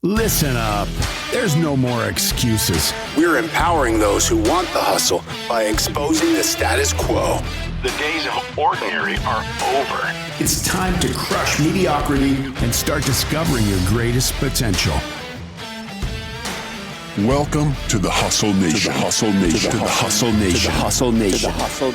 Listen up. There's no more excuses. We're empowering those who want the hustle by exposing the status quo. The days of ordinary are over. It's time to crush mediocrity and start discovering your greatest potential. Welcome to the Hustle Nation. To the Hustle Nation. To the Hustle Nation. To the Hustle Nation.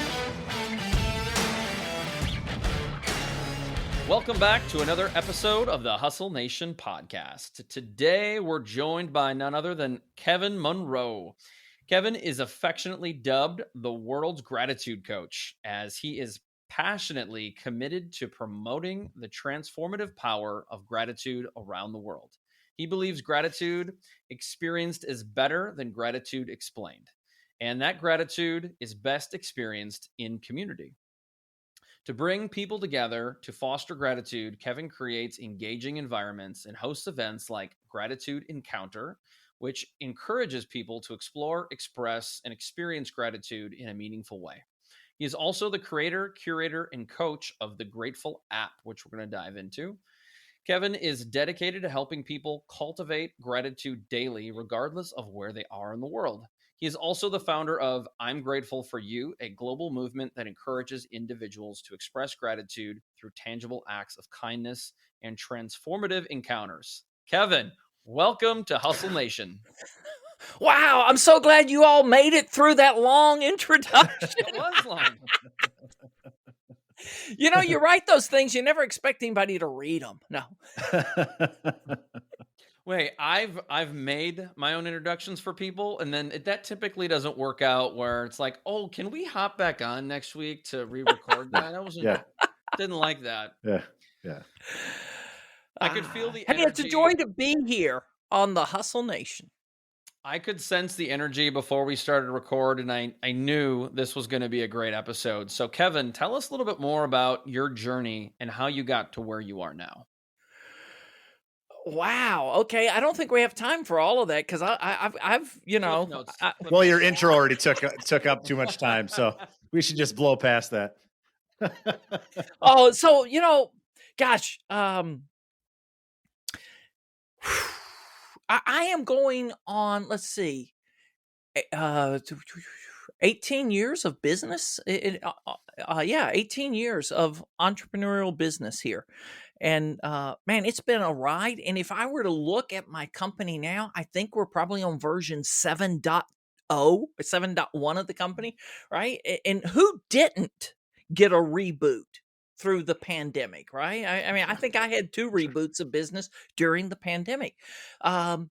Welcome back to another episode of the Hustle Nation podcast. Today, we're joined by none other than Kevin Monroe. Kevin is affectionately dubbed the world's gratitude coach, as he is passionately committed to promoting the transformative power of gratitude around the world. He believes gratitude experienced is better than gratitude explained, and that gratitude is best experienced in community. To bring people together to foster gratitude, Kevin creates engaging environments and hosts events like Gratitude Encounter, which encourages people to explore, express, and experience gratitude in a meaningful way. He is also the creator, curator, and coach of the Grateful app, which we're going to dive into. Kevin is dedicated to helping people cultivate gratitude daily, regardless of where they are in the world. He is also the founder of I'm Grateful for You, a global movement that encourages individuals to express gratitude through tangible acts of kindness and transformative encounters. Kevin, welcome to Hustle Nation. Wow, I'm so glad you all made it through that long introduction. It was long. You know, you write those things, you never expect anybody to read them. No. Wait, I've made my own introductions for people, and then that typically doesn't work out where it's like, oh, can we hop back on next week to re-record that? I didn't like that. Yeah. I could feel the Hey, energy. it's a joy to be here on the Hustle Nation. I could sense the energy before we started to record, and I knew this was going to be a great episode. So, Kevin, tell us a little bit more about your journey and how you got to where you are now. Wow. Okay. I don't think we have time for all of that because I've you know. Well, your intro already took up too much time, so we should just blow past that. Oh, so gosh, I am going on. Let's see, 18 years of business. 18 years of entrepreneurial business here. And man, it's been a ride. And if I were to look at my company now, I think we're probably on version 7.0 or 7.1 of the company, right? And who didn't get a reboot through the pandemic, right? I mean, I think I had 2 reboots of business during the pandemic. But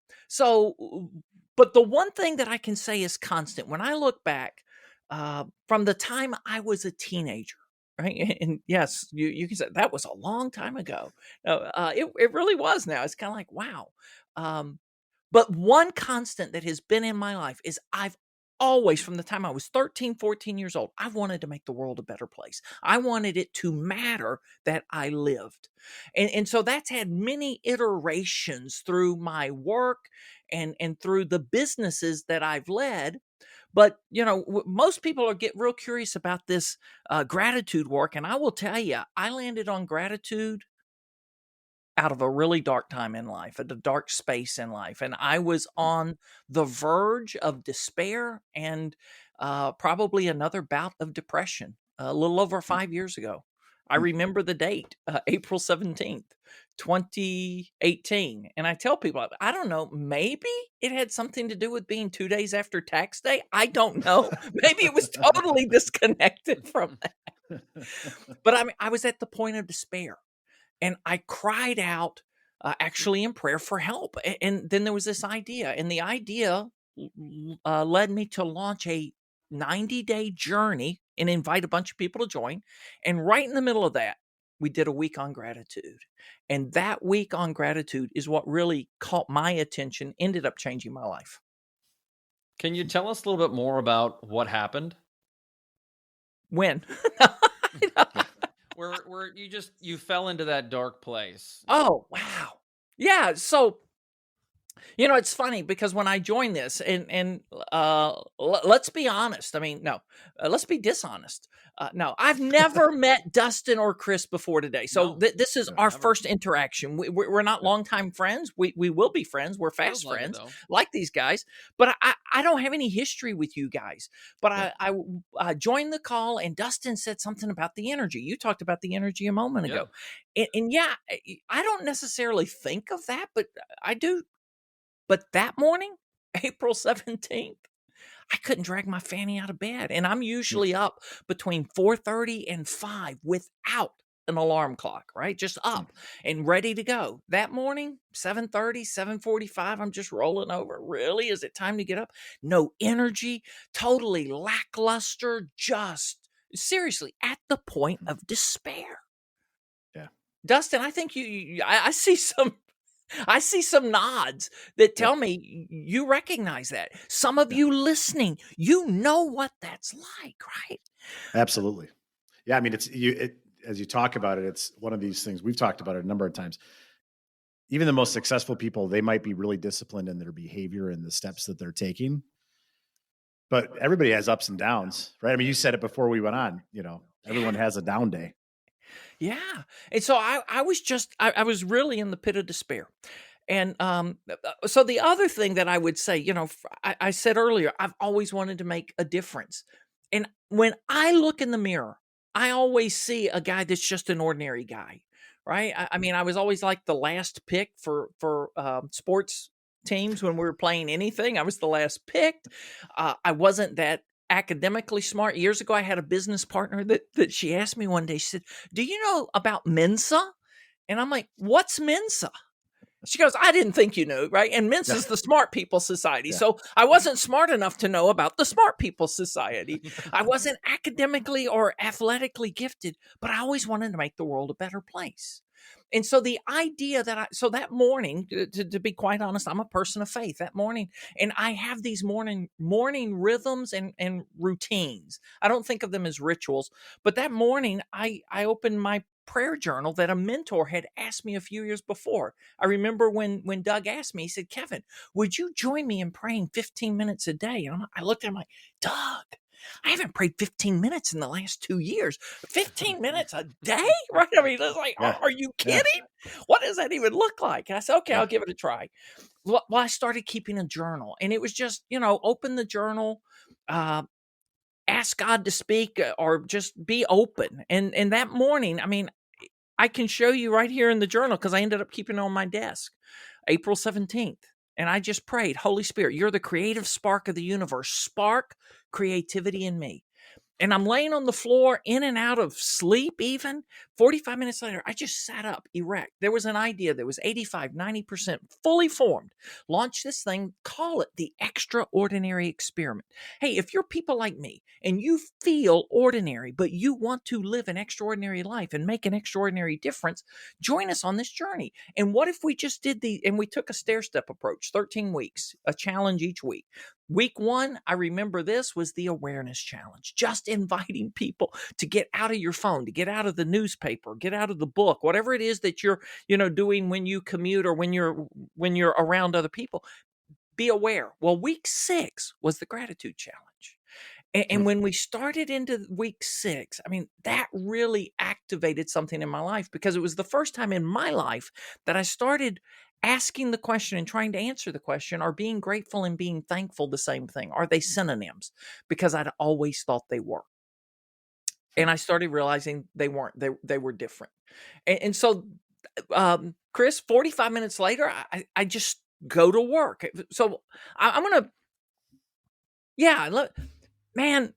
the one thing that I can say is constant when I look back from the time I was a teenager, right? And yes, you can say that was a long time ago. It really was now. It's kind of like, wow. But one constant that has been in my life is I've always, from the time I was 13, 14 years old, I wanted to make the world a better place. I wanted it to matter that I lived. And so that's had many iterations through my work and through the businesses that I've led. But, most people get real curious about this gratitude work. And I will tell you, I landed on gratitude out of a really dark time in life, at a dark space in life. And I was on the verge of despair and probably another bout of depression a little over 5 years ago. I remember the date, April 17th, 2018. And I tell people, I don't know, maybe it had something to do with being 2 days after tax day. I don't know. Maybe it was totally disconnected from that. But I mean, I was at the point of despair. And I cried out, actually in prayer for help. And then there was this idea. And the idea led me to launch a 90-day journey and invite a bunch of people to join. And right in the middle of that, we did a week on gratitude. And that week on gratitude is what really caught my attention, ended up changing my life. Can you tell us a little bit more about what happened? When? Where you fell into that dark place. Oh, wow. Yeah. So It's funny because when I joined this, let's be honest. I mean, no, let's be dishonest. No, I've never met Dustin or Chris before today. So No. this is No, our never. first interaction. We're not longtime friends. We will be friends. We're fast Feels like it, friends, though. like these guys. But I don't have any history with you guys. But I joined the call, and Dustin said something about the energy. You talked about the energy a moment Yeah. ago, and yeah, I don't necessarily think of that, but I do. But that morning, April 17th, I couldn't drag my fanny out of bed. And I'm usually up between 4:30 and 5 without an alarm clock, right? Just up and ready to go. That morning, 7:30, 7:45, I'm just rolling over. Really? Is it time to get up? No energy, totally lackluster, just seriously at the point of despair. Yeah. Dustin, I think I see some nods that tell me you recognize that. Some of you listening, you know what that's like, right? Absolutely. Yeah. I mean, as you talk about it, it's one of these things we've talked about it a number of times. Even the most successful people, they might be really disciplined in their behavior and the steps that they're taking, but everybody has ups and downs, right? I mean, you said it before we went on, everyone has a down day. Yeah. And so I was really in the pit of despair. And so the other thing that I would say, I said earlier, I've always wanted to make a difference. And when I look in the mirror, I always see a guy that's just an ordinary guy, right? I mean, I was always like the last pick for sports teams when we were playing anything. I was the last picked. I wasn't that academically smart. Years ago, I had a business partner that she asked me one day. She said, "Do you know about Mensa?" And I'm like, "What's Mensa?" She goes, "I didn't think you knew," right? And Mensa is the Smart People Society. Yeah. So I wasn't smart enough to know about the Smart People Society. I wasn't academically or athletically gifted, but I always wanted to make the world a better place. And so the idea so that morning, to be quite honest, I'm a person of faith that morning. And I have these morning rhythms and routines. I don't think of them as rituals, but that morning I opened my prayer journal that a mentor had asked me a few years before. I remember when Doug asked me, he said, "Kevin, would you join me in praying 15 minutes a day?" And I looked at him like, "Doug, I haven't prayed 15 minutes in the last 2 years. 15 minutes a day?" Right? I mean, it's like, Yeah. are you Yeah. kidding? What does that even look like? And I said, "Okay, Yeah. I'll give it a try." Well, I started keeping a journal, and it was just, open the journal, ask God to speak, or just be open. And that morning, I mean, I can show you right here in the journal because I ended up keeping it on my desk, April 17th. And I just prayed, "Holy Spirit, you're the creative spark of the universe. Spark creativity in me." And I'm laying on the floor in and out of sleep even. 45 minutes later, I just sat up erect. There was an idea that was 85, 90% fully formed. Launch this thing, call it the extraordinary experiment. Hey, if you're people like me and you feel ordinary, but you want to live an extraordinary life and make an extraordinary difference, join us on this journey. And what if we just and we took a stair step approach, 13 weeks, a challenge each week. Week 1, I remember this was the awareness challenge, just inviting people to get out of your phone, to get out of the newspaper, get out of the book, whatever it is that you're, doing when you commute or when you're around other people. Be aware. Well, week 6 was the gratitude challenge. And when we started into week 6, I mean, that really activated something in my life because it was the first time in my life that I started asking the question and trying to answer the question, are being grateful and being thankful the same thing? Are they synonyms? Because I'd always thought they were. And I started realizing they weren't. They were different. And so, Chris, 45 minutes later, I just go to work. So I'm going to, yeah, man,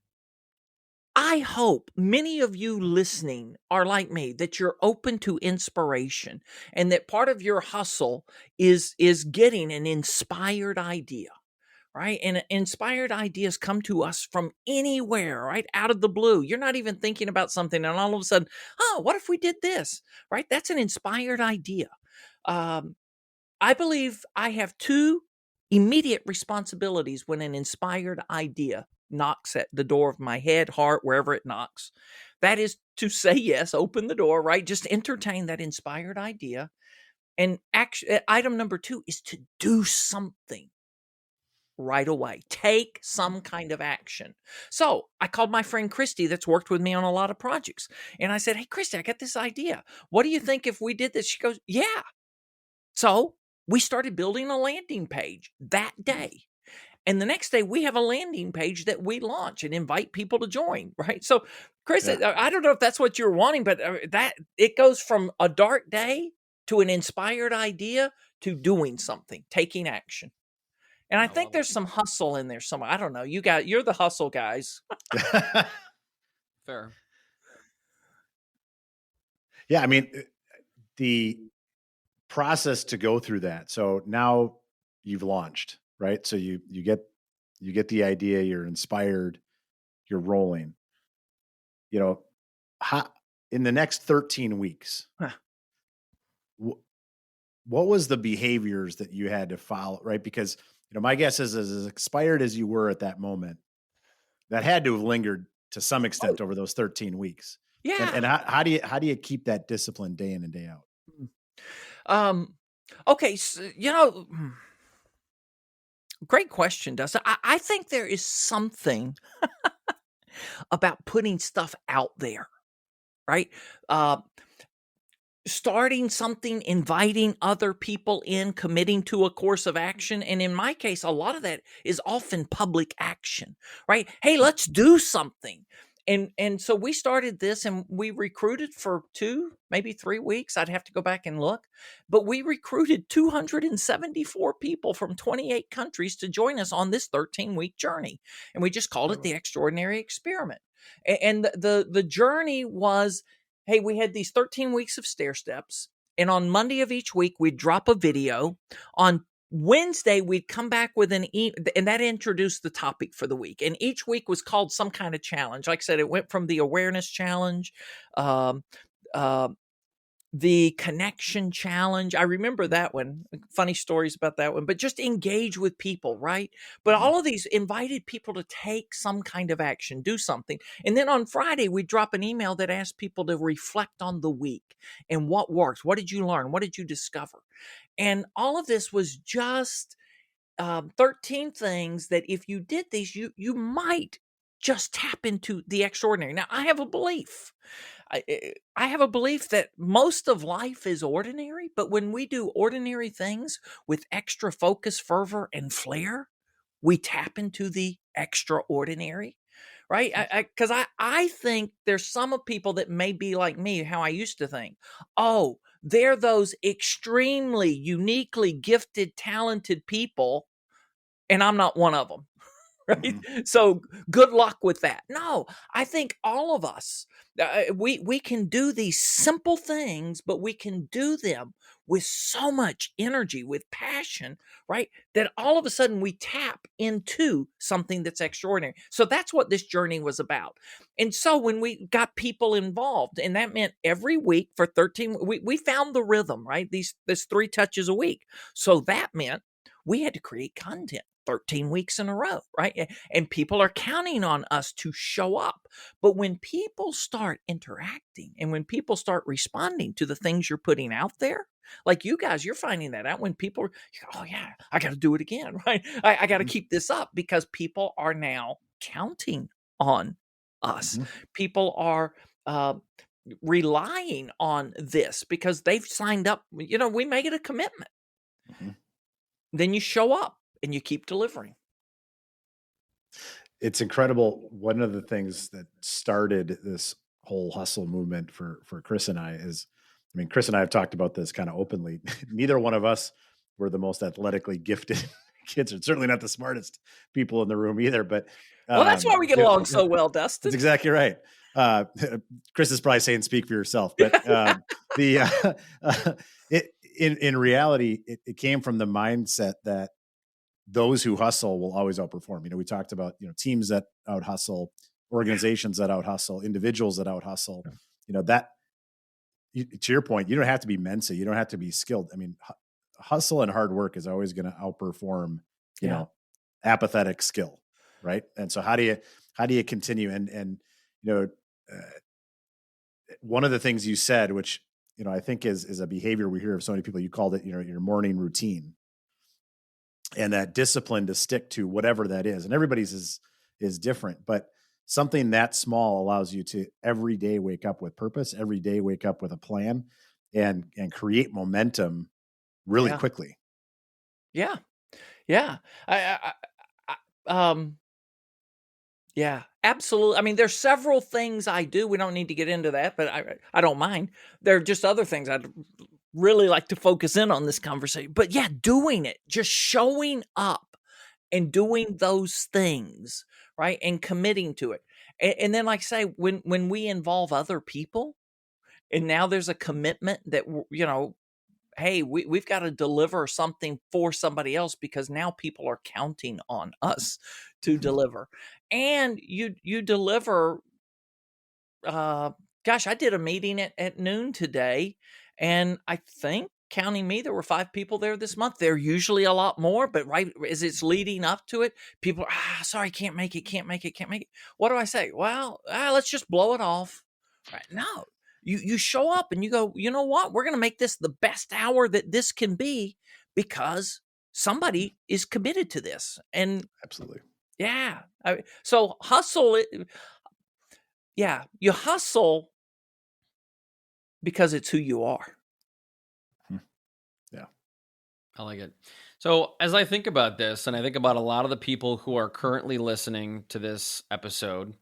I hope many of you listening are like me, that you're open to inspiration and that part of your hustle is getting an inspired idea, right? And inspired ideas come to us from anywhere, right? Out of the blue. You're not even thinking about something and all of a sudden, "Oh, what if we did this?" Right? That's an inspired idea. I believe I have 2 immediate responsibilities when an inspired idea knocks at the door of my head, heart, wherever it knocks. That is to say yes, open the door, right? Just entertain that inspired idea And item number 2 is to do something right away. Take some kind of action. So I called my friend Christy that's worked with me on a lot of projects. And I said, hey, Christy, I got this idea. What do you think if we did this? She goes, yeah. So we started building a landing page that day. And the next day we have a landing page that we launch and invite people to join, right? So Chris, I don't know if that's what you're wanting, but that it goes from a dark day to an inspired idea to doing something, taking action. And I think there's some hustle in there somewhere. I don't know. You're the hustle guys. Fair. Yeah, I mean, the process to go through that. So now you've launched, right? So you get the idea, you're inspired, you're rolling. You know, how in the next 13 weeks, what was the behaviors that you had to follow, right? Because my guess is as expired as you were at that moment, that had to have lingered to some extent over those 13 weeks. Yeah. And how do you keep that discipline day in and day out? Okay. So, great question, Dustin. I think there is something about putting stuff out there, right? Starting something, inviting other people in, committing to a course of action. And in my case, a lot of that is often public action, right? Hey, let's do something. And so we started this and we recruited for 2, maybe 3 weeks. I'd have to go back and look, but we recruited 274 people from 28 countries to join us on this 13-week journey. And we just called it the Extraordinary Experiment. And the journey was, hey, we had these 13 weeks of stair steps. And on Monday of each week, we'd drop a video. On Wednesday, we'd come back with and that introduced the topic for the week. And each week was called some kind of challenge. Like I said, it went from the awareness challenge, the connection challenge. I remember that one. Funny stories about that one, but just engage with people, right? But all of these invited people to take some kind of action, do something. And then on Friday, we drop an email that asked people to reflect on the week and what worked. What did you learn? What did you discover? And all of this was just 13 things that if you did these, you might just tap into the extraordinary. Now, I have a belief. I have a belief that most of life is ordinary, but when we do ordinary things with extra focus, fervor, and flair, we tap into the extraordinary, right? Because I think there's some of people that may be like me, how I used to think. Oh, they're those extremely uniquely gifted, talented people, and I'm not one of them. Right. So good luck with that. No, I think all of us, we can do these simple things, but we can do them with so much energy, with passion, right? That all of a sudden we tap into something that's extraordinary. So that's what this journey was about. And so when we got people involved, and that meant every week for 13, we found the rhythm, right? This 3 touches a week. So that meant we had to create content 13 weeks in a row, right? And people are counting on us to show up. But when people start interacting and when people start responding to the things you're putting out there, like you guys, you're finding that out when people are, oh yeah, I got to do it again, right? I got to keep this up because people are now counting on us. People are relying on this because they've signed up. We make it a commitment. Then you show up and you keep delivering. It's incredible. One of the things that started this whole hustle movement for Chris and I is, Chris and I have talked about this kind of openly. Neither one of us were the most athletically gifted kids, and certainly not the smartest people in the room either. But well, that's why we get along so well, Dustin. That's exactly right. Chris is probably saying, "Speak for yourself." But in reality, it came from the mindset that those who hustle will always outperform. We talked about, teams that out hustle, organizations that out hustle, individuals that out hustle, that to your point, you don't have to be Mensa. You don't have to be skilled. Hustle and hard work is always going to outperform, apathetic skill. Right. And so how do you continue? And one of the things you said, which I think is a behavior we hear of so many people. You called it, your morning routine, and that discipline to stick to whatever that is. And everybody's is different, but something that small allows you to every day wake up with purpose, every day wake up with a plan, and create momentum really Yeah. quickly. Yeah. Yeah. Yeah, absolutely. I mean, there's several things I do. We don't need to get into that, but I don't mind. There are just other things I'd really like to focus in on this conversation. But yeah, doing it, just showing up and doing those things, right? And committing to it. And then, like I say, when we involve other people, and now there's a commitment that, hey, we've got to deliver something for somebody else, because now people are counting on us to deliver. And you deliver. Gosh, I did a meeting at noon today, and I think, counting me, there were 5 people there this month. There are usually a lot more, but right as it's leading up to it, people are, sorry, can't make it. What do I say? Well, let's just blow it off. Right? No, you show up and you go, you know what? We're going to make this the best hour that this can be, because somebody is committed to this. And Absolutely. yeah, so hustle. Yeah, you hustle because it's who you are. Yeah. I like it. So as I think about this, and I think about a lot of the people who are currently listening to this episode,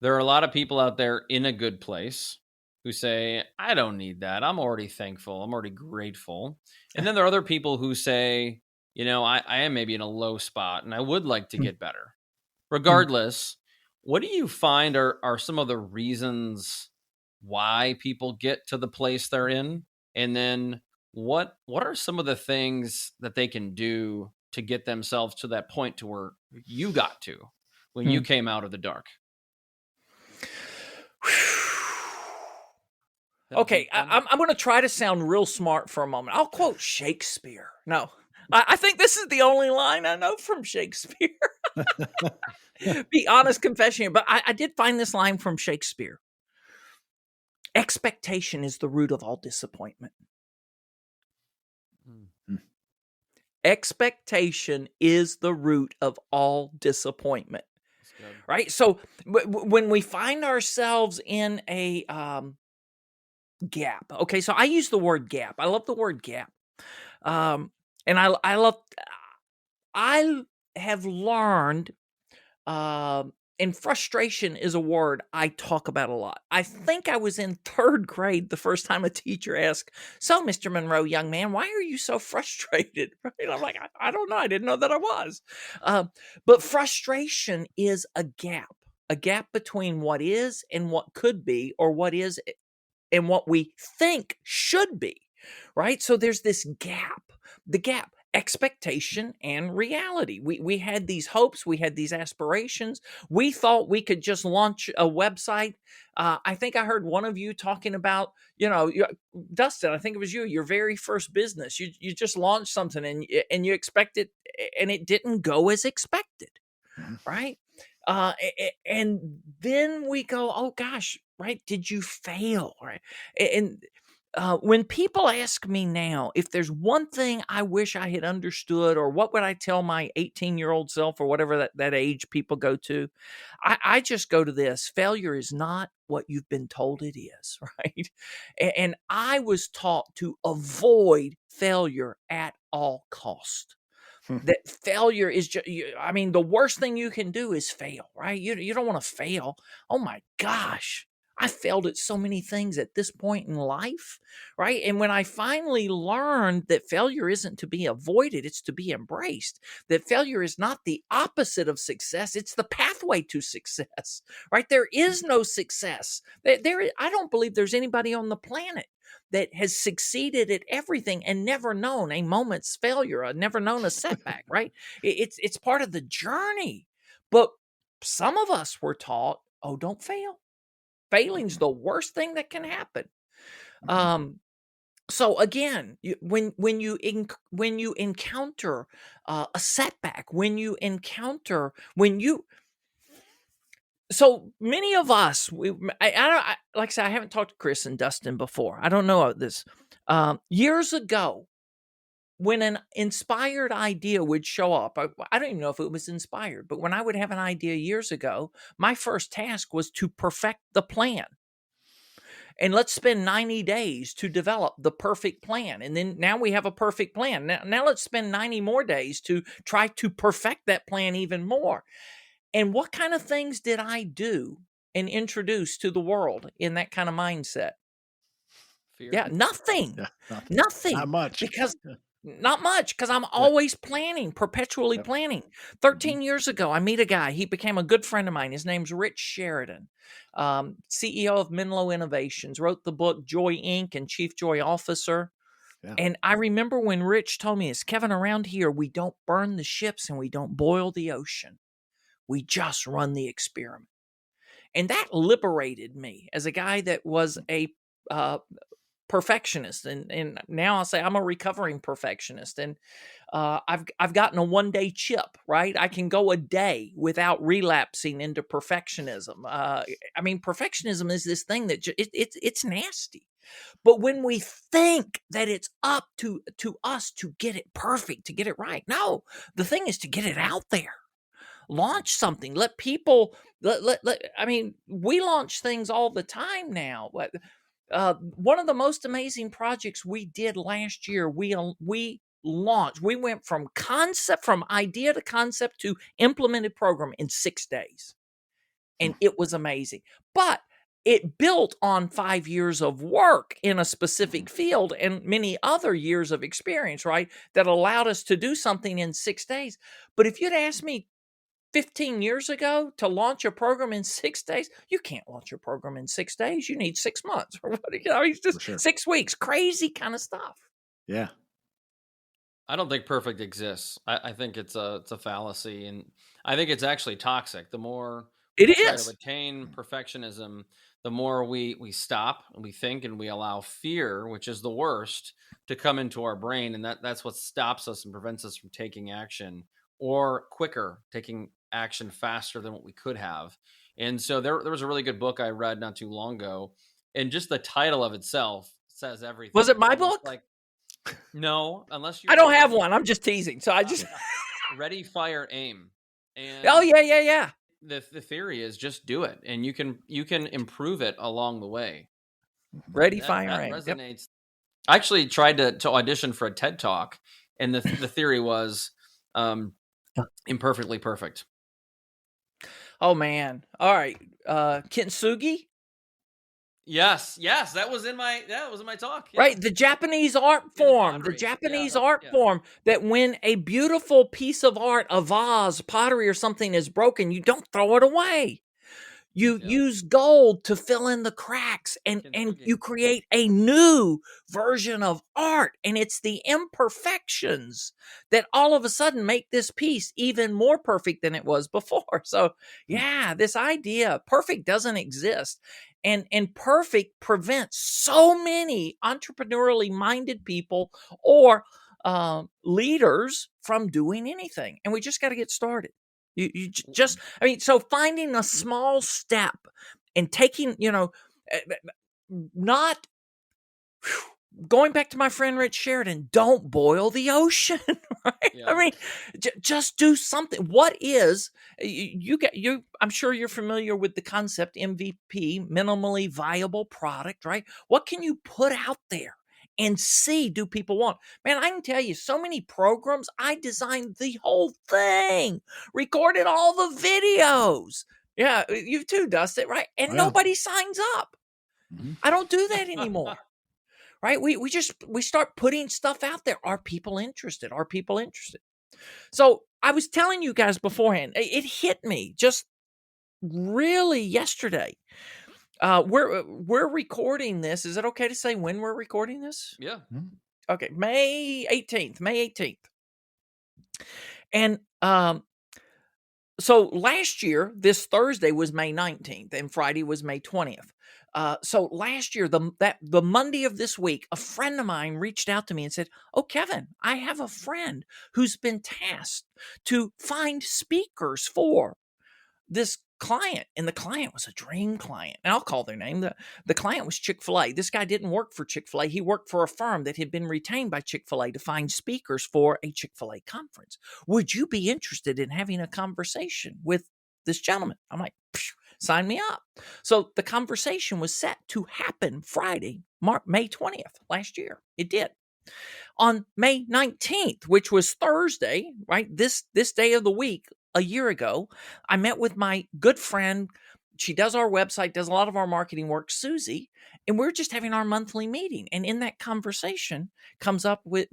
there are a lot of people out there in a good place who say, I don't need that. I'm already thankful. I'm already grateful. And then there are other people who say, I am maybe in a low spot and I would like to get better. Regardless, what do you find are some of the reasons why people get to the place they're in? And then what are some of the things that they can do to get themselves to that point to where you got to when you came out of the dark? Okay, I'm going to try to sound real smart for a moment. I'll quote Shakespeare. No, I think this is the only line I know from Shakespeare. Be honest confession here, but I did find this line from Shakespeare. Expectation is the root of all disappointment. Expectation is the root of all disappointment. Right? So when we find ourselves in a gap, okay, so I use the word gap. I love the word gap. And I have learned, and frustration is a word I talk about a lot. I think I was in 3rd grade the first time a teacher asked, so Mr. Monroe, young man, why are you so frustrated? Right? I'm like, I don't know. I didn't know that I was. But frustration is a gap between what is and what could be, or what is and what we think should be, right? So there's this gap, the gap. Expectation and reality. We had these hopes, we had these aspirations. We thought we could just launch a website. I think I heard one of you talking about, Dustin, I think it was you, your very first business. You just launched something and you expected, and it didn't go as expected, right? And then we go, oh gosh, right? Did you fail? Right? And when people ask me now if there's one thing I wish I had understood, or what would I tell my 18-year-old self, or whatever that age people go to, I just go to this: failure is not what you've been told it is, right? And I was taught to avoid failure at all cost. That failure is just, the worst thing you can do is fail, right? You don't want to fail. Oh my gosh. I failed at so many things at this point in life, right? And when I finally learned that failure isn't to be avoided, it's to be embraced, that failure is not the opposite of success, it's the pathway to success, right? There is no success. I don't believe there's anybody on the planet that has succeeded at everything and never known a moment's failure, never known a setback, right? It's part of the journey. But some of us were taught, oh, don't fail. Failing's the worst thing that can happen. So again, when you encounter a setback, when you So many of us, like I said, I haven't talked to Chris and Dustin before. I don't know this. Years ago, when an inspired idea would show up, I don't even know if it was inspired, but when I would have an idea years ago, my first task was to perfect the plan. And let's spend 90 days to develop the perfect plan. And then now we have a perfect plan. Now let's spend 90 more days to try to perfect that plan even more. And what kind of things did I do and introduce to the world in that kind of mindset? Fear. Yeah, nothing. Yeah, Nothing. not much. Not much, because I'm always planning, perpetually planning. 13 years ago, I meet a guy. He became a good friend of mine. His name's Rich Sheridan, CEO of Menlo Innovations, wrote the book Joy Inc. and Chief Joy Officer. Yeah. And I remember when Rich told me, Kevin, around here, we don't burn the ships and we don't boil the ocean. We just run the experiment. And that liberated me as a guy that was a perfectionist. And now I'll say I'm a recovering perfectionist. And I've gotten a 1-day chip, right? I can go a day without relapsing into perfectionism. I mean, perfectionism is this thing that it's nasty. But when we think that it's up to us to get it perfect, to get it right, no, the thing is to get it out there. Launch something. Let people. I mean, we launch things all the time now. One of the most amazing projects we did last year, we launched. We went from idea to concept to implemented program in 6 days, and it was amazing. But it built on 5 years of work in a specific field and many other years of experience, right? That allowed us to do something in 6 days. But if you'd asked me 15 years ago to launch a program in 6 days, you can't launch a program in 6 days. You need 6 months or what? It's just 6 weeks. Crazy kind of stuff. Yeah. I don't think perfect exists. I think it's a fallacy, and I think it's actually toxic. The more it try is to attain perfectionism, the more we stop and we think and we allow fear, which is the worst, to come into our brain, and that's what stops us and prevents us from taking action, or quicker, taking action faster than what we could have. And so there was a really good book I read not too long ago, and just the title of itself says everything. Was it my book? Like, no, unless you. I don't have one. I'm just teasing. So I just Ready, Fire, Aim. And oh yeah. The theory is just do it, and you can improve it along the way. Ready, That Fire, Aim. resonates. Yep. I actually tried to audition for a TED Talk, and the theory was imperfectly perfect. Oh man. All right. Kintsugi. Yes, that was in my talk. Yeah. Right, the Japanese art form, form that when a beautiful piece of art, a vase, pottery or something is broken, you don't throw it away. You use gold to fill in the cracks, and you create a new version of art. And it's the imperfections that all of a sudden make this piece even more perfect than it was before. So yeah, this idea, perfect doesn't exist. And perfect prevents so many entrepreneurially minded people or leaders from doing anything. And we just got to get started. You just, I mean, so finding a small step and taking, not going back to my friend Rich Sheridan, don't boil the ocean, right? Yeah. I mean, just do something. What is, I'm sure you're familiar with the concept MVP, minimally viable product, right? What can you put out there and see, do people want? Man, I can tell you so many programs. I designed the whole thing, recorded all the videos. Yeah, you too, Dustin, right? And nobody signs up. Mm-hmm. I don't do that anymore. Right? We start putting stuff out there. Are people interested? So I was telling you guys beforehand, it hit me just really yesterday. We're recording this. Is it okay to say when we're recording this? Yeah. Okay. May 18th. And so last year, this Thursday was May 19th and Friday was May 20th. So last year, the Monday of this week, a friend of mine reached out to me and said, "Oh, Kevin, I have a friend who's been tasked to find speakers for this client, and the client was a dream client. And I'll call their name. The client was Chick-fil-A. This guy didn't work for Chick-fil-A. He worked for a firm that had been retained by Chick-fil-A to find speakers for a Chick-fil-A conference. Would you be interested in having a conversation with this gentleman? I'm like, sign me up. So the conversation was set to happen Friday, May 20th last year. It did. On May 19th, which was Thursday, right? This day of the week, a year ago, I met with my good friend. She does our website, does a lot of our marketing work, Susie, and we're just having our monthly meeting. And in that conversation comes up with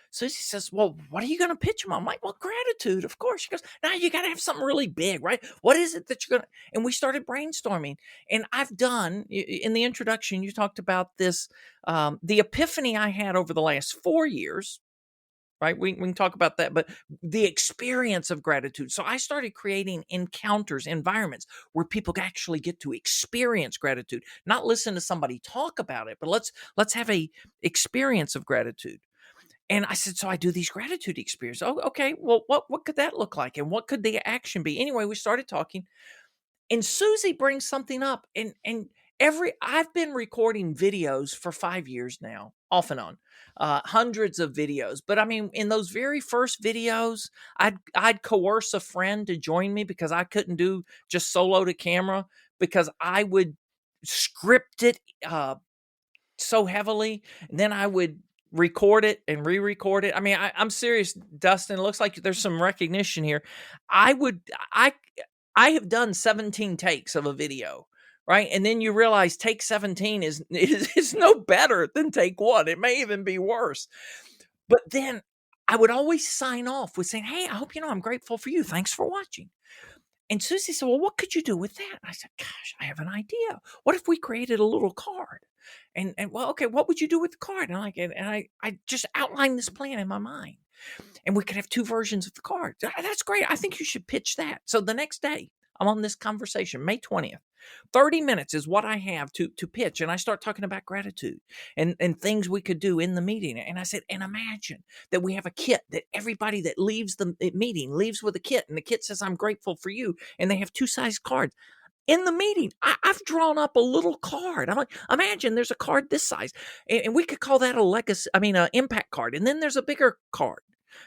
Susie says, well, what are you going to pitch them? I'm like, well, gratitude, of course. She goes, now you got to have something really big, right? What is it that you're going to, and we started brainstorming. And I've done, in the introduction, you talked about this, the epiphany I had over the last 4 years, right? We can talk about that, but the experience of gratitude. So I started creating encounters, environments where people actually get to experience gratitude, not listen to somebody talk about it, but let's have a experience of gratitude. And I said, so I do these gratitude experiences. Oh, okay. Well, what could that look like? And what could the action be? Anyway, we started talking, and Susie brings something up. And I've been recording videos for 5 years now, off and on, hundreds of videos. But I mean, in those very first videos, I'd coerce a friend to join me because I couldn't do just solo to camera, because I would script it so heavily, and then I would record it and re-record it. I mean, I'm serious, Dustin. It looks like there's some recognition here. I have done 17 takes of a video, right? And then you realize take 17 is no better than take 1. It may even be worse. But then I would always sign off with saying, hey, I hope you know I'm grateful for you. Thanks for watching. And Susie said, well, what could you do with that? And I said, gosh, I have an idea. What if we created a little card? And well, okay, what would you do with the card? And I just outlined this plan in my mind. And we could have 2 versions of the card. That's great. I think you should pitch that. So the next day, I'm on this conversation, May 20th. 30 minutes is what I have to pitch. And I start talking about gratitude and things we could do in the meeting. And I said, and imagine that we have a kit that everybody that leaves the meeting leaves with a kit. And the kit says, I'm grateful for you. And they have 2 size cards. In the meeting, I've drawn up a little card. I'm like, imagine there's a card this size. And we could call that an impact card. And then there's a bigger card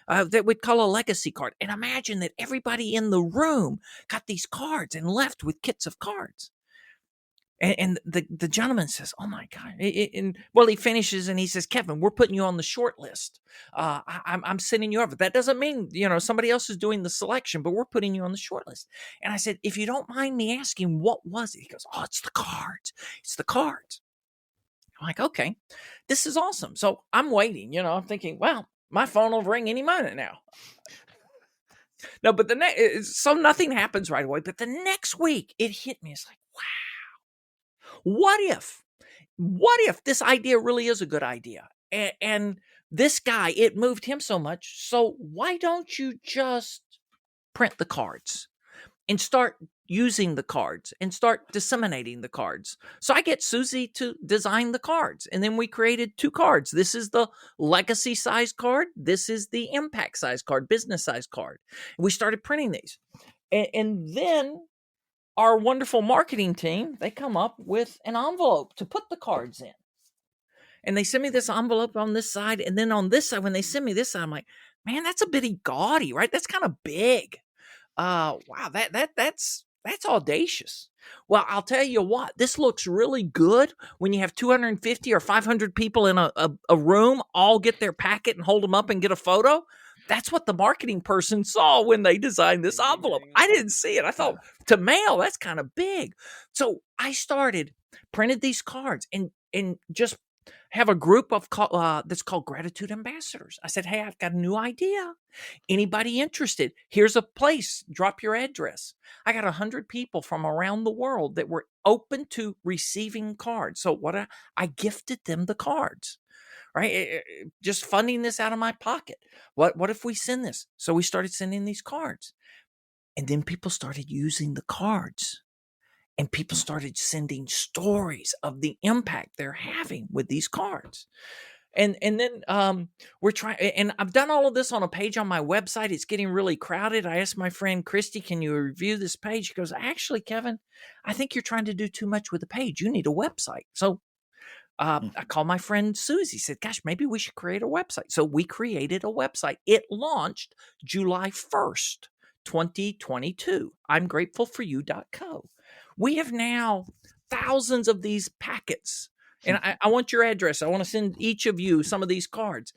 that we'd call a legacy card. And imagine that everybody in the room got these cards and left with kits of cards. And the gentleman says, oh my God. Well, he finishes and he says, Kevin, we're putting you on the short list. I'm sending you over. That doesn't mean, somebody else is doing the selection, but we're putting you on the short list. And I said, if you don't mind me asking, what was it? He goes, oh, it's the cards. It's the cards. I'm like, okay, this is awesome. So I'm waiting, I'm thinking, well, my phone will ring any minute now. No, but so nothing happens right away. But the next week it hit me. It's like, wow. What if this idea really is a good idea? And this guy, it moved him so much. So why don't you just print the cards and start using the cards and start disseminating the cards? So I get Susie to design the cards. And then we created 2 cards. This is the legacy size card. This is the impact size card, business size card. We started printing these. And then our wonderful marketing team, they come up with an envelope to put the cards in. And they send me this envelope on this side. And then on this side, when they send me this side, I'm like, man, that's a bit gaudy, right? That's kind of big. Wow, that's audacious. Well, I'll tell you what, this looks really good when you have 250 or 500 people in a room, all get their packet and hold them up and get a photo. That's what the marketing person saw when they designed this envelope. I didn't see it. I thought, to mail, that's kind of big. So I printed these cards and just have a group of that's called Gratitude Ambassadors. I said, hey, I've got a new idea. Anybody interested? Here's a place. Drop your address. I got 100 people from around the world that were open to receiving cards. So I gifted them the cards. Right? Just funding this out of my pocket. What if we send this? So we started sending these cards. And then people started using the cards. And people started sending stories of the impact they're having with these cards. And then we're trying, and I've done all of this on a page on my website. It's getting really crowded. I asked my friend Christy, can you review this page? She goes, actually, Kevin, I think you're trying to do too much with the page. You need a website. So I called my friend Susie, said, gosh, maybe we should create a website. So we created a website. It launched July 1st, 2022. I'm gratefulforyou.co. We have now thousands of these packets. And I want your address. I want to send each of you some of these cards.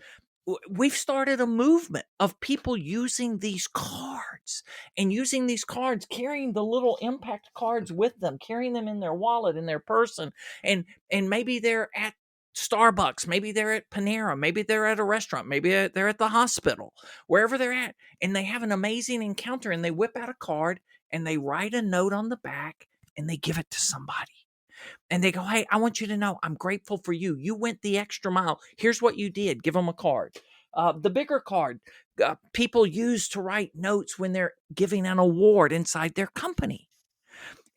We've started a movement of people using these cards and using these cards, carrying the little impact cards with them, carrying them in their wallet, in their person. And maybe they're at Starbucks, maybe they're at Panera, maybe they're at a restaurant, maybe they're at the hospital, wherever they're at. And they have an amazing encounter and they whip out a card and they write a note on the back and they give it to somebody. And they go, hey, I want you to know I'm grateful for you. You went the extra mile. Here's what you did. Give them a card. The bigger card, people use to write notes when they're giving an award inside their company.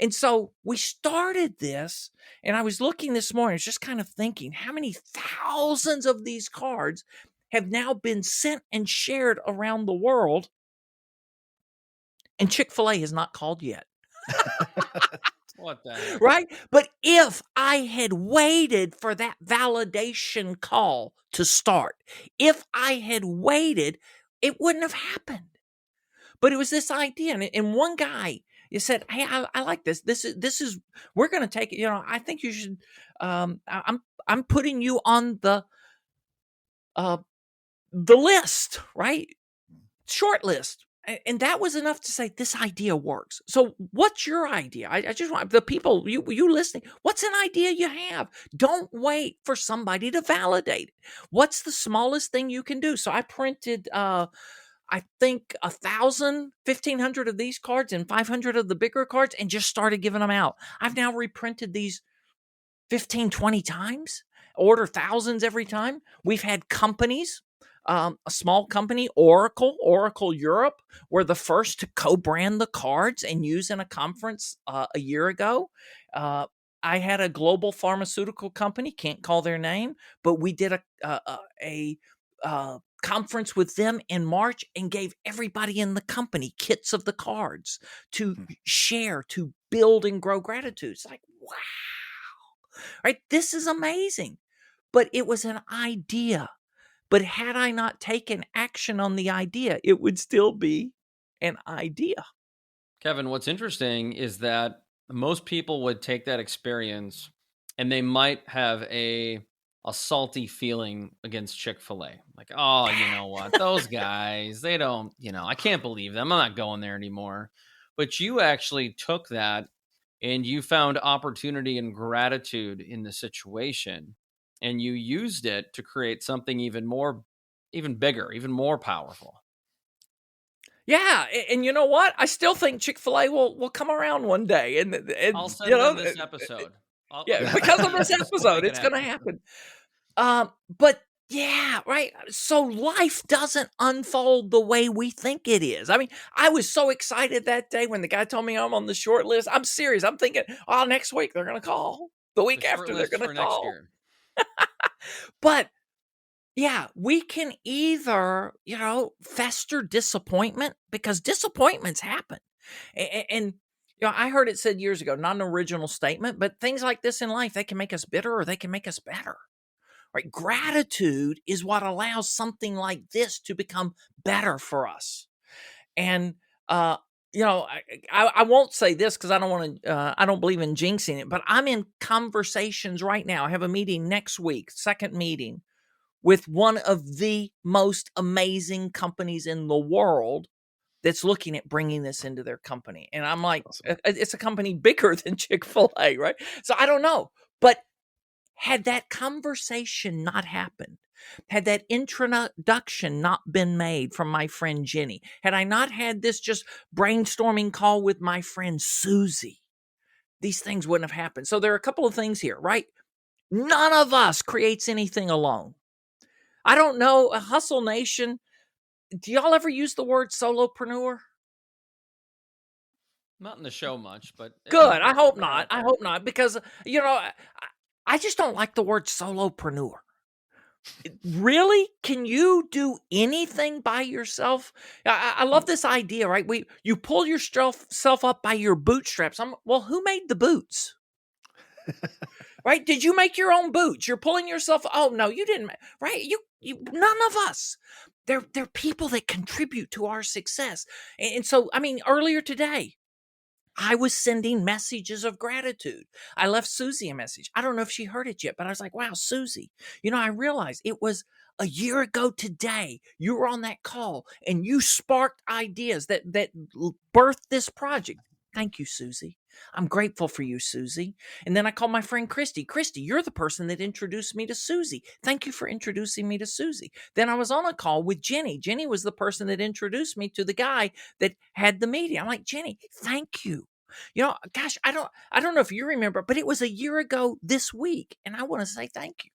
And so we started this, and I was looking this morning, I was just kind of thinking, how many thousands of these cards have now been sent and shared around the world, and Chick-fil-A has not called yet. What the heck? Right? But if I had waited for that validation call to start, if I had waited, it wouldn't have happened. But it was this idea. And one guy, he said, hey, I like this. This is, we're going to take it. I think you should, I'm putting you on the list, right? Short list. And that was enough to say this idea works. So what's your idea? I just want the people, you listening, what's an idea you have? Don't wait for somebody to validate it. What's the smallest thing you can do? So I printed, I think 1,000, 1,500 of these cards and 500 of the bigger cards and just started giving them out. I've now reprinted these 15, 20 times, order thousands every time. We've had companies, a small company, Oracle Europe, were the first to co-brand the cards and use in a conference a year ago. I had a global pharmaceutical company, can't call their name, but we did a conference with them in March and gave everybody in the company kits of the cards to share, to build and grow gratitude. It's like, wow, right? This is amazing. But it was an idea. But had I not taken action on the idea, it would still be an idea. Kevin, what's interesting is that most people would take that experience and they might have a salty feeling against Chick-fil-A. Like, oh, you know what? Those guys, they don't, I can't believe them. I'm not going there anymore. But you actually took that and you found opportunity and gratitude in the situation. And you used it to create something even bigger, even more powerful. Yeah, and you know what? I still think Chick-fil-A will come around one day, and I'll send them this episode. Because of this episode, it's going to happen. But yeah, right. So life doesn't unfold the way we think it is. I mean, I was so excited that day when the guy told me I'm on the short list. I'm serious. I'm thinking, next week they're going to call. The week after they're going to call. Next year. But yeah, we can either, fester disappointment, because disappointments happen. And I heard it said years ago, not an original statement, but things like this in life, they can make us bitter or they can make us better. Right? Gratitude is what allows something like this to become better for us. And I won't say this because I don't want to. I don't believe in jinxing it, but I'm in conversations right now. I have a meeting next week, second meeting, with one of the most amazing companies in the world that's looking at bringing this into their company. And I'm like, awesome. It's a company bigger than Chick-fil-A, right? So I don't know, but had that conversation not happened, had that introduction not been made from my friend Jenny, had I not had this just brainstorming call with my friend Susie, these things wouldn't have happened. So there are a couple of things here, right? None of us creates anything alone. I don't know, a Hustle Nation, do y'all ever use the word solopreneur? Not in the show much, but good. I hope not. I hope not, because I just don't like the word solopreneur. Really? Can you do anything by yourself? I love this idea, right? You pull yourself up by your bootstraps. Well, who made the boots? Right? Did you make your own boots? You're pulling yourself. Oh no, you didn't. Right? You. None of us. They're people that contribute to our success. And so, I mean, earlier today, I was sending messages of gratitude. I left Susie a message. I don't know if she heard it yet, but I was like, wow, Susie, I realized it was a year ago today. You were on that call and you sparked ideas that birthed this project. Thank you, Susie. I'm grateful for you, Susie. And then I called my friend Christy. Christy, you're the person that introduced me to Susie. Thank you for introducing me to Susie. Then I was on a call with Jenny. Jenny was the person that introduced me to the guy that had the meeting. I'm like, Jenny, thank you. Gosh, I don't know if you remember, but it was a year ago this week, and I want to say thank you.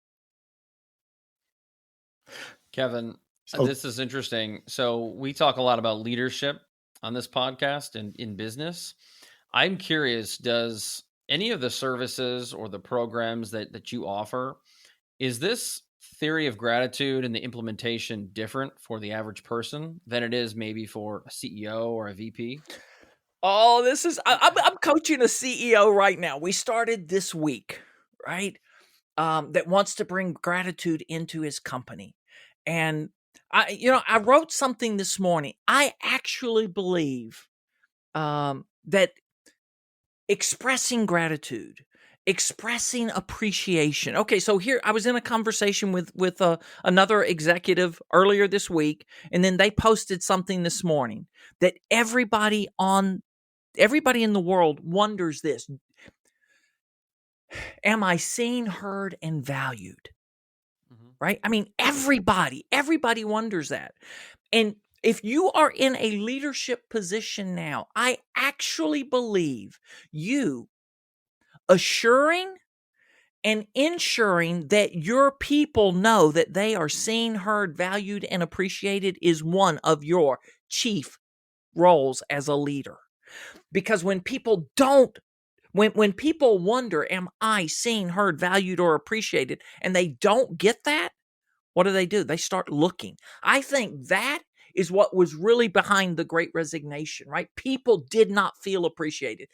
Kevin, this is interesting. So we talk a lot about leadership on this podcast and in business. I'm curious, does any of the services or the programs that you offer, is this theory of gratitude and the implementation different for the average person than it is maybe for a CEO or a VP? Oh, I'm coaching a CEO right now. We started this week, right? That wants to bring gratitude into his company. And I wrote something this morning. I actually believe that expressing gratitude, expressing appreciation. Okay, so here I was in a conversation with another executive earlier this week, and then they posted something this morning that everybody in the world wonders this: am I seen, heard, and valued? Right? I mean, everybody wonders that. And if you are in a leadership position now, I actually believe you assuring and ensuring that your people know that they are seen, heard, valued, and appreciated is one of your chief roles as a leader. Because when people don't, when people wonder, am I seen, heard, valued, or appreciated, and they don't get that, what do? They start looking. I think that is what was really behind the Great Resignation, right? People did not feel appreciated.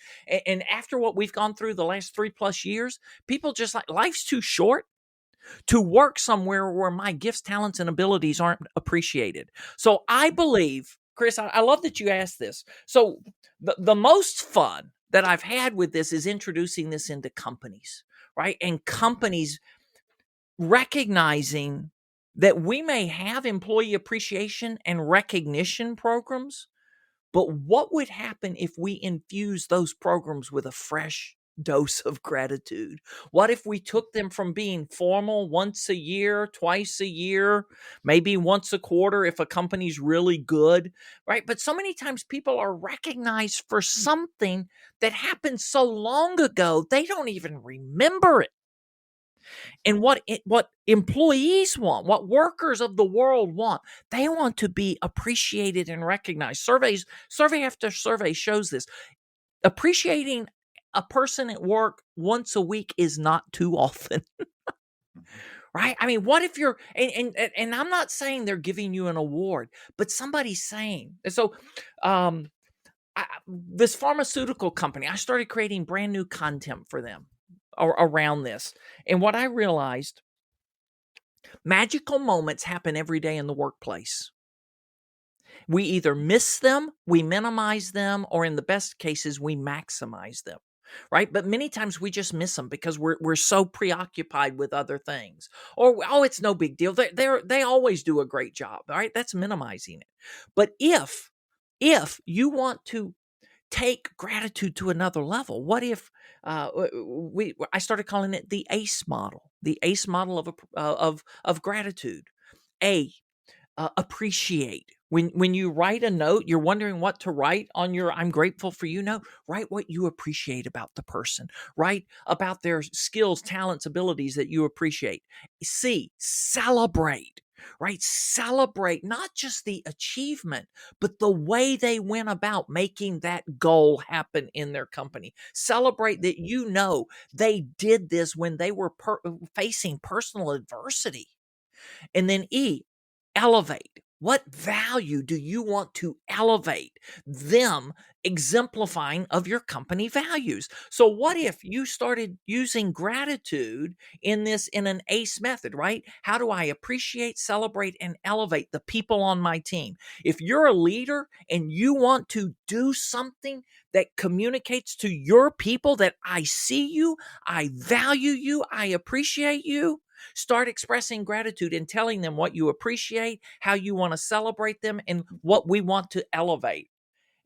And after what we've gone through the last 3+ years, people just like, life's too short to work somewhere where my gifts, talents, and abilities aren't appreciated. So I believe, Chris, I love that you asked this. So the most fun that I've had with this is introducing this into companies, right? And companies recognizing that we may have employee appreciation and recognition programs, but what would happen if we infuse those programs with a fresh dose of gratitude? What if we took them from being formal once a year, twice a year, maybe once a quarter if a company's really good, right? But so many times people are recognized for something that happened so long ago, they don't even remember it. And what employees want, what workers of the world want, they want to be appreciated and recognized. Survey after survey shows this. Appreciating a person at work once a week is not too often. Right? I mean, what if you're and I'm not saying they're giving you an award, but somebody's saying. And so this pharmaceutical company, I started creating brand new content for them around this. And what I realized, magical moments happen every day in the workplace. We either miss them, we minimize them, or in the best cases, we maximize them, right? But many times we just miss them because we're so preoccupied with other things. Or, oh, it's no big deal. They always do a great job, right? That's minimizing it. But if you want to take gratitude to another level, what if I started calling it the ACE model, of gratitude. Appreciate. When you write a note, you're wondering what to write on your I'm grateful for you note. Write what you appreciate about the person. Write about their skills, talents, abilities that you appreciate. Celebrate. Right? Celebrate not just the achievement, but the way they went about making that goal happen in their company. Celebrate that they did this when they were facing personal adversity. And then E, elevate. What value do you want to elevate them, exemplifying of your company values? So what if you started using gratitude in an ACE method, right? How do I appreciate, celebrate, and elevate the people on my team? If you're a leader and you want to do something that communicates to your people that I see you, I value you, I appreciate you, start expressing gratitude and telling them what you appreciate, how you want to celebrate them, and what we want to elevate.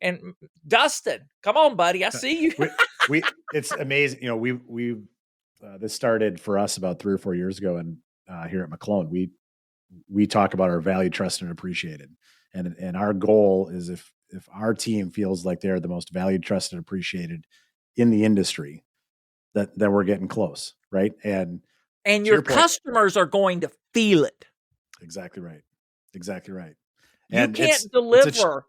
And Dustin, come on, buddy. I see you. It's amazing. You know, we this started for us about 3 or 4 years ago, and here at McClone, we talk about our valued, trusted, and appreciated, and our goal is if our team feels like they're the most valued, trusted, and appreciated in the industry, that we're getting close, right? And your customers are going to feel it. Exactly right. Exactly right. You can't deliver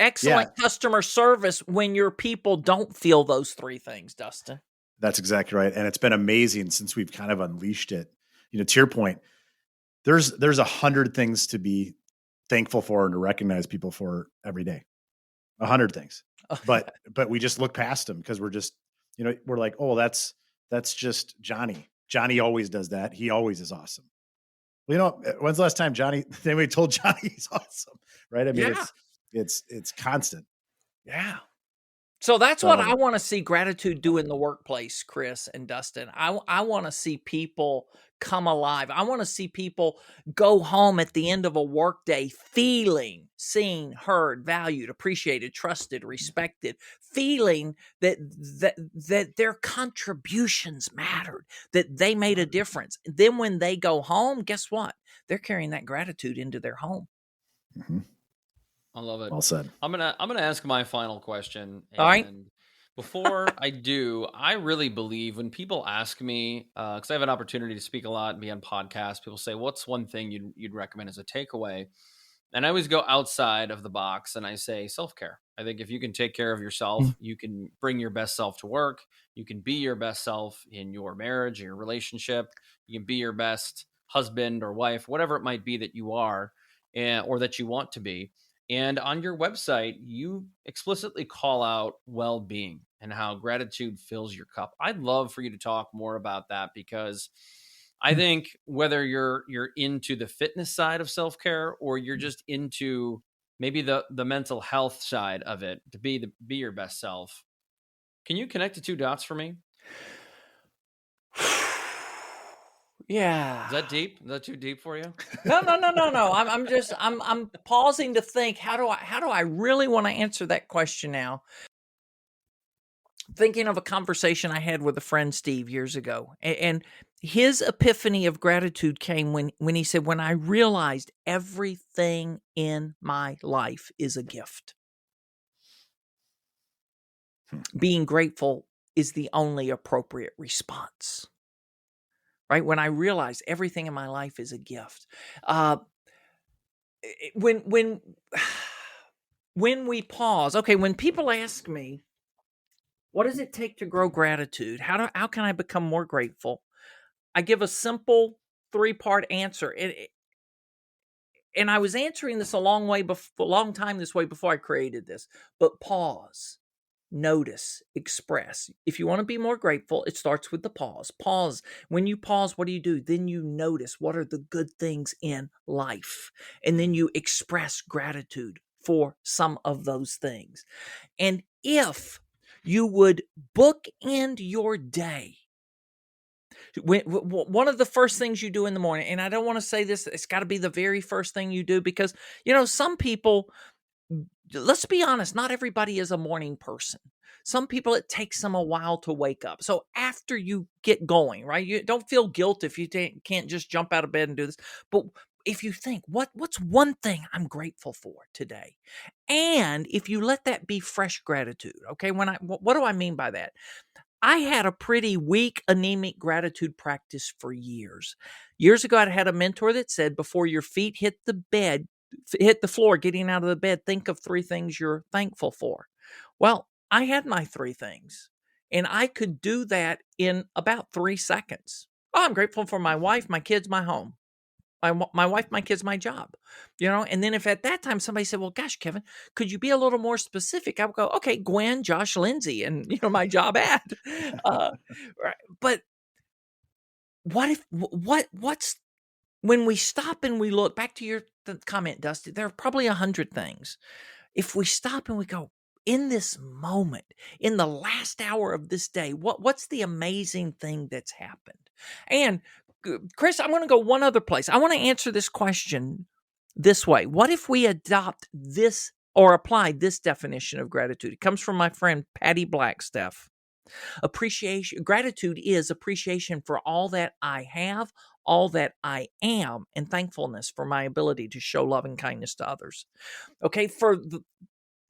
excellent customer service when your people don't feel those 3 things, Dustin. That's exactly right. And it's been amazing since we've kind of unleashed it. You know, to your point, there's 100 things to be thankful for and to recognize people for every day. 100 things. But we just look past them because we're just, you know, we're like, oh, that's just Johnny. Johnny always does that. He always is awesome. Well, you know, when's the last time anybody told Johnny he's awesome? Right. I mean, it's constant. Yeah. So that's what I want to see gratitude do in the workplace, Chris and Dustin. I want to see people come alive. I want to see people go home at the end of a workday feeling seen, heard, valued, appreciated, trusted, respected, feeling that their contributions mattered, that they made a difference. Then when they go home, guess what? They're carrying that gratitude into their home. Mm-hmm. I love it. Well said. I'm gonna ask my final question. And all right. Before I do, I really believe when people ask me, because I have an opportunity to speak a lot and be on podcasts, people say, "What's one thing you'd recommend as a takeaway?" And I always go outside of the box and I say self-care. I think if you can take care of yourself, you can bring your best self to work. You can be your best self in your marriage, your relationship. You can be your best husband or wife, whatever it might be that you are, or that you want to be. And on your website, you explicitly call out well-being and how gratitude fills your cup. I'd love for you to talk more about that because I think whether you're into the fitness side of self-care or you're just into maybe the mental health side of it to be your best self. Can you connect the 2 dots for me? Yeah. Is that deep? Is that too deep for you? No. I'm pausing to think, how do I really want to answer that question now? Thinking of a conversation I had with a friend, Steve, years ago, and his epiphany of gratitude came when he said, when I realized everything in my life is a gift. Being grateful is the only appropriate response. Right? When I realized everything in my life is a gift. When we pause, okay, when people ask me, what does it take to grow gratitude? How can I become more grateful? I give a simple 3-part answer. And I was answering this a long time this way before I created this. But pause, notice, express. If you want to be more grateful, it starts with the pause. Pause. When you pause, what do? Then you notice what are the good things in life. And then you express gratitude for some of those things. And if you would bookend your day, one of the first things you do in the morning, and I don't want to say this, it's got to be the very first thing you do because, you know, some people, let's be honest, not everybody is a morning person. Some people, it takes them a while to wake up. So after you get going, right, you don't feel guilt if you can't just jump out of bed and do this. But if you think, what's one thing I'm grateful for today? And if you let that be fresh gratitude, okay, what do I mean by that? I had a pretty weak, anemic gratitude practice for years. Years ago, I had a mentor that said, before your feet hit the floor, getting out of the bed, think of 3 things you're thankful for. Well, I had my 3 things, and I could do that in about 3 seconds. Oh, I'm grateful for my wife, my kids, my home. my wife, my kids, my job, and then if at that time somebody said, well, gosh, Kevin, could you be a little more specific? I would go, okay, Gwen, Josh, Lindsay, and my job ad. Right. But what's when we stop and we look back to your comment, Dusty, there are probably 100 things. If we stop and we go, in this moment, in the last hour of this day, what's the amazing thing that's happened? And Chris, I'm going to go one other place. I want to answer this question this way. What if we adopt this or apply this definition of gratitude? It comes from my friend Patty Blackstaff. Gratitude is appreciation for all that I have, all that I am, and thankfulness for my ability to show love and kindness to others. Okay, for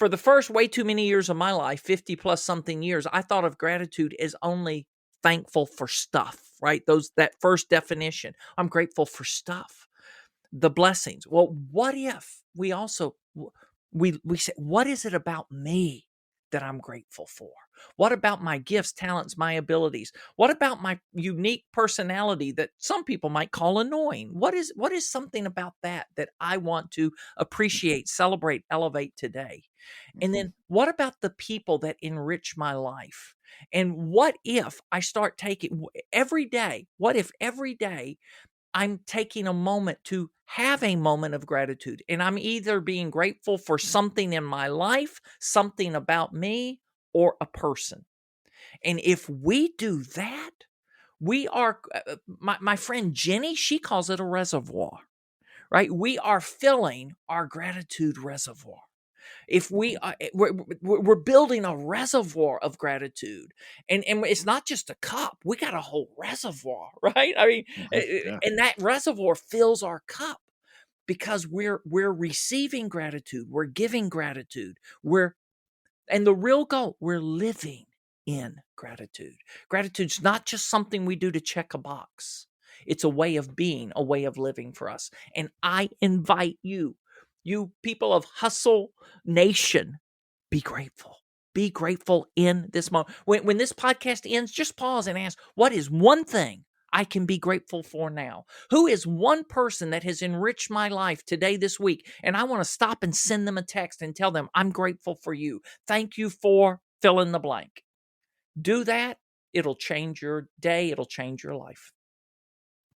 the first way too many years of my life, 50 plus something years, I thought of gratitude as only thankful for stuff, right? That first definition. I'm grateful for stuff, the blessings. Well, what if we also we say, what is it about me that I'm grateful for? What about my gifts, talents, my abilities? What about my unique personality that some people might call annoying? What is something about that I want to appreciate, celebrate, elevate today? And then what about the people that enrich my life? And what if I start taking every day? What if every day I'm taking a moment to have a moment of gratitude, and I'm either being grateful for something in my life, something about me, or a person? And if we do that, we are, my friend Jenny, she calls it a reservoir, right? We are filling our gratitude reservoir. If we're building a reservoir of gratitude, and it's not just a cup, we got a whole reservoir, right? I mean, and that reservoir fills our cup because we're receiving gratitude, we're giving gratitude, and the real goal, we're living in gratitude. Gratitude's not just something we do to check a box. It's a way of being, a way of living for us. And I invite you people of Hustle Nation, be grateful. Be grateful in this moment. When this podcast ends, just pause and ask, what is one thing I can be grateful for now? Who is one person that has enriched my life today, this week? And I want to stop and send them a text and tell them, I'm grateful for you. Thank you for fill in the blank. Do that. It'll change your day. It'll change your life.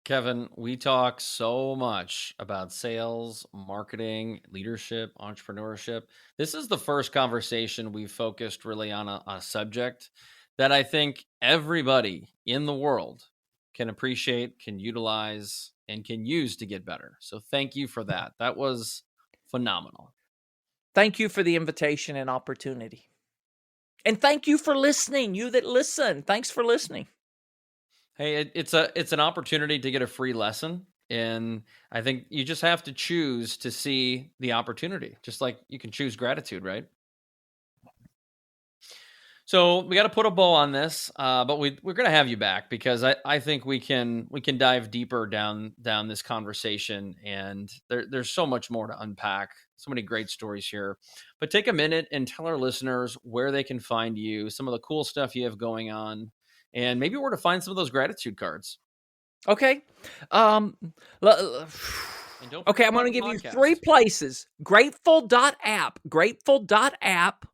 Kevin, we talk so much about sales, marketing, leadership, entrepreneurship. This is the first conversation we've focused really on a subject that I think everybody in the world can appreciate, can utilize, and can use to get better. So thank you for that. That was phenomenal. Thank you for the invitation and opportunity. And thank you for listening. You that listen, thanks for listening. Hey, it's an opportunity to get a free lesson, and I think you just have to choose to see the opportunity, just like you can choose gratitude, right? So we got to put a bow on this, but we're going to have you back because I think we can dive deeper down this conversation, and there's so much more to unpack. So many great stories here. But take a minute and tell our listeners where they can find you, some of the cool stuff you have going on, and maybe where to find some of those gratitude cards. Okay. Okay, I'm going to give you 3 places. Grateful.app. Grateful.app.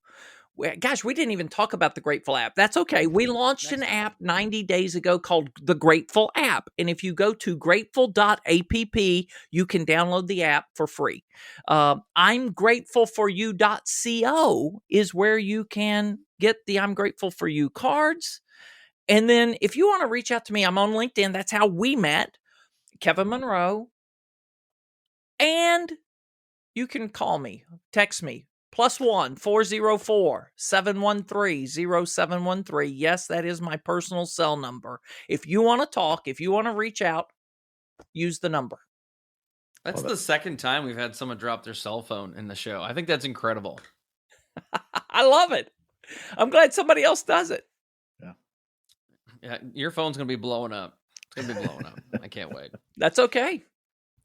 Gosh, we didn't even talk about the Grateful app. That's okay. We launched an app 90 days ago called the Grateful app. And if you go to grateful.app, you can download the app for free. I'm grateful for you.co is where you can get the I'm Grateful for You cards. And then if you want to reach out to me, I'm on LinkedIn. That's how we met, Kevin Monroe. And you can call me, text me, +1 404 713 0713. Yes, that is my personal cell number. If you want to talk, if you want to reach out, use the number. That's the second time we've had someone drop their cell phone in the show. I think that's incredible. I love it. I'm glad somebody else does it. Yeah, your phone's going to be blowing up. It's going to be blowing up. I can't wait. That's okay.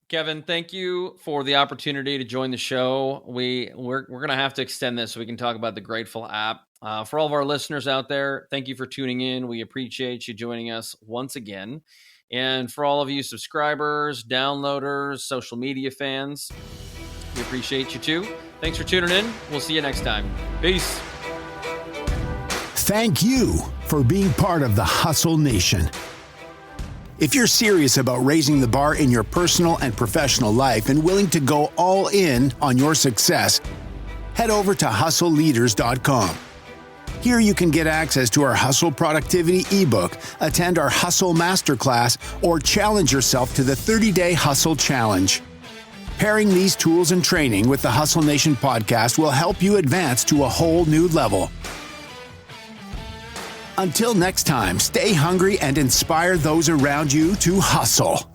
Kevin, thank you for the opportunity to join the show. We're going to have to extend this so we can talk about the Grateful app. For all of our listeners out there, thank you for tuning in. We appreciate you joining us once again. And for all of you subscribers, downloaders, social media fans, we appreciate you too. Thanks for tuning in. We'll see you next time. Peace. Thank you for being part of the Hustle Nation. If you're serious about raising the bar in your personal and professional life and willing to go all in on your success, head over to hustleleaders.com. Here you can get access to our Hustle Productivity ebook, attend our Hustle Masterclass, or challenge yourself to the 30-day Hustle Challenge. Pairing these tools and training with the Hustle Nation podcast will help you advance to a whole new level. Until next time, stay hungry and inspire those around you to hustle.